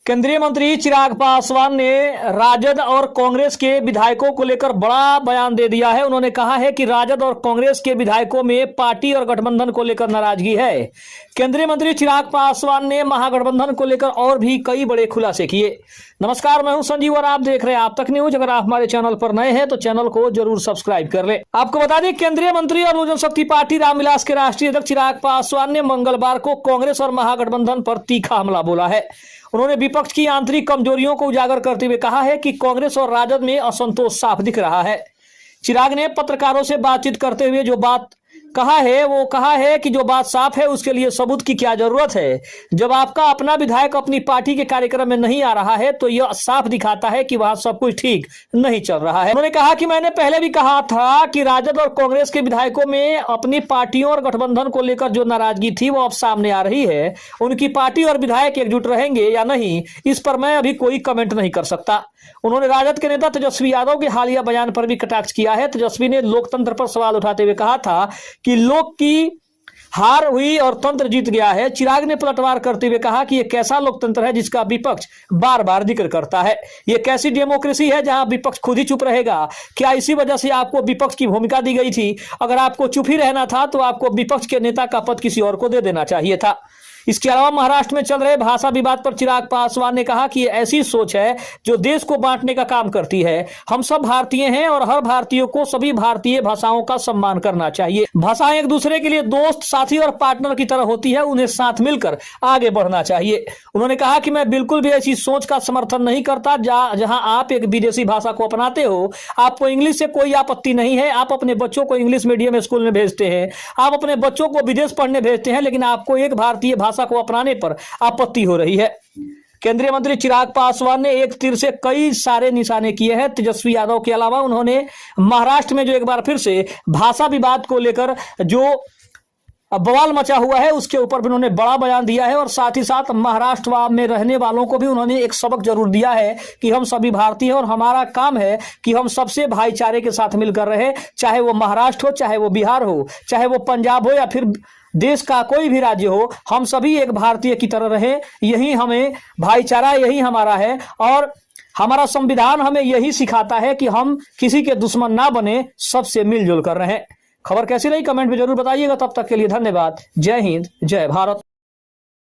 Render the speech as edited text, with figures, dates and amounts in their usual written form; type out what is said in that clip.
केंद्रीय मंत्री चिराग पासवान ने राजद और कांग्रेस के विधायकों को लेकर बड़ा बयान दे दिया है। उन्होंने कहा है कि राजद और कांग्रेस के विधायकों में पार्टी और गठबंधन को लेकर नाराजगी है। केंद्रीय मंत्री चिराग पासवान ने महागठबंधन को लेकर और भी कई बड़े खुलासे किए। नमस्कार, मैं हूं संजीव और आप देख रहे हैं आप तक न्यूज। अगर आप हमारे चैनल पर नए हैं तो चैनल को जरूर सब्सक्राइब कर ले। आपको बता दें, केंद्रीय मंत्री और लोक जनशक्ति पार्टी रामविलास के राष्ट्रीय अध्यक्ष चिराग पासवान ने मंगलवार को कांग्रेस और महागठबंधन पर तीखा हमला बोला है। उन्होंने विपक्ष की आंतरिक कमजोरियों को उजागर करते हुए कहा है कि कांग्रेस और राजद में असंतोष साफ दिख रहा है। चिराग ने पत्रकारों से बातचीत करते हुए जो बात कहा है कि जो बात साफ है उसके लिए सबूत की क्या जरूरत है। जब आपका अपना विधायक अपनी पार्टी के कार्यक्रम में नहीं आ रहा है तो यह साफ दिखाता है कि वहां सब कुछ ठीक नहीं चल रहा है। उन्होंने कहा कि मैंने पहले भी कहा था कि राजद और कांग्रेस के विधायकों में अपनी पार्टियों और गठबंधन को लेकर जो नाराजगी थी वो अब सामने आ रही है। उनकी पार्टी और विधायक एकजुट रहेंगे या नहीं, इस पर मैं अभी कोई कमेंट नहीं कर सकता। उन्होंने राजद के नेता तेजस्वी यादव के हालिया बयान पर भी कटाक्ष किया है। तेजस्वी ने लोकतंत्र पर सवाल उठाते हुए कहा था कि लोक की हार हुई और तंत्र जीत गया है। चिराग ने पलटवार करते हुए कहा कि यह कैसा लोकतंत्र है जिसका विपक्ष बार बार जिक्र करता है। यह कैसी डेमोक्रेसी है जहां विपक्ष खुद ही चुप रहेगा। क्या इसी वजह से आपको विपक्ष की भूमिका दी गई थी? अगर आपको चुप ही रहना था तो आपको विपक्ष के नेता का पद किसी और को दे देना चाहिए था। इसके अलावा महाराष्ट्र में चल रहे भाषा विवाद पर चिराग पासवान ने कहा कि ऐसी सोच है जो देश को बांटने का काम करती है। हम सब भारतीय हैं और हर भारतीय को सभी भारतीय भाषाओं का सम्मान करना चाहिए। भाषाएं एक दूसरे के लिए दोस्त, साथी और पार्टनर की तरह होती है। उन्हें साथ मिलकर आगे बढ़ना चाहिए। उन्होंने कहा कि मैं बिल्कुल भी ऐसी सोच का समर्थन नहीं करता जहां आप एक विदेशी भाषा को अपनाते हो। आपको इंग्लिश से कोई आपत्ति नहीं है, आप अपने बच्चों को इंग्लिश मीडियम स्कूल में भेजते हैं, आप अपने बच्चों को विदेश पढ़ने भेजते हैं, लेकिन आपको एक भारतीय भाषा को अपनाने पर आपत्ति हो रही है। केंद्रीय मंत्री चिराग पासवान ने एक तीर से कई सारे निशाने किए हैं। तेजस्वी यादव के अलावा उन्होंने महाराष्ट्र में जो एक बार फिर से भाषा विवाद को लेकर जो बवाल मचा हुआ है उसके ऊपर भी उन्होंने बड़ा बयान दिया है और साथ ही साथ महाराष्ट्र में रहने वालों को भी उन्होंने एक सबक जरूर दिया है कि हम सभी भारतीय हैं और हमारा काम है कि हम सबसे भाईचारे के साथ मिलकर रहे। चाहे वो महाराष्ट्र हो, चाहे वो बिहार हो, चाहे वो पंजाब हो या फिर देश का कोई भी राज्य हो, हम सभी एक भारतीय की तरह रहे। यही हमें भाईचारा, यही हमारा है और हमारा संविधान हमें यही सिखाता है कि हम किसी के दुश्मन ना बने, सबसे मिलजुल कर रहें। खबर कैसी रही कमेंट में जरूर बताइएगा। तब तक के लिए धन्यवाद। जय हिंद, जय भारत।